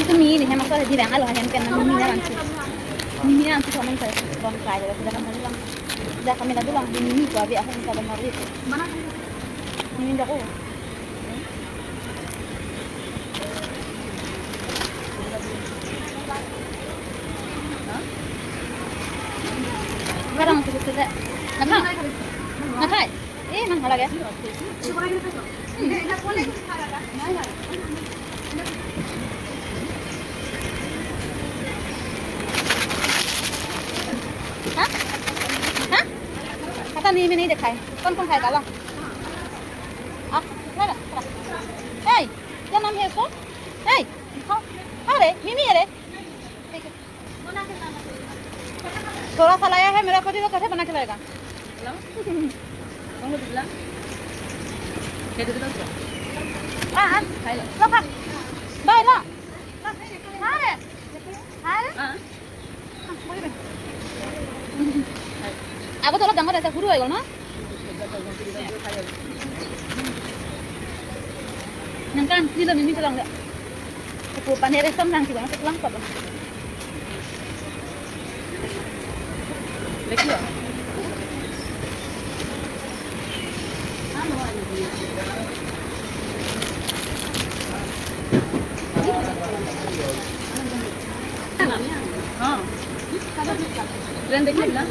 itu mie nih, emang soalnya di rengal loh, yang kena mie nanti sama saya bang kaya, sudah kami bilang, sudah kami dah bilang di mie gua biar aku bisa benar itu. Mana? Mie dah aku. Sekarang kita sudah, nakay, nang halagya. हाँ हाँ पता नहीं, मैं नहीं देखा है। कौन कौन खाएगा ला ए क्या नाम है इसको ए खाओ खाओ रे मिमी है रे थोड़ा सा लाया है मेरा पति तो कैसे बना के लाएगा हाँ हाँ लो खा बाय लो हाँ रे हाँ Aku tuh jangan ada guru ya, no? Nangkan sila mimi lang nggak? Aku panere sam lang sila, masuk lang pa ba? Lagi ya? हाँ, ट्रेन देखिए ना?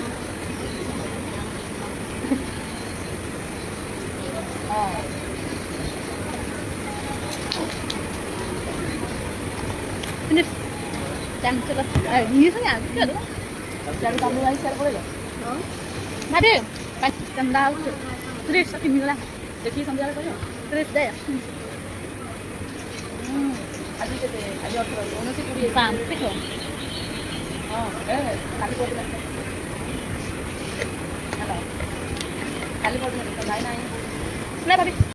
Ini jangan cepat. Ini saja, tidak ada. Jangan kamu lagi share boleh? Nanti, kan dah terus tapi mila. Jadi sambil apa ya? Terus deh. Aja deh, aja terus. Ono sih puri. Sampai tuh. Oh, kali buat apa? Halo. Kali buat apa? Lain lain. Nah, tapi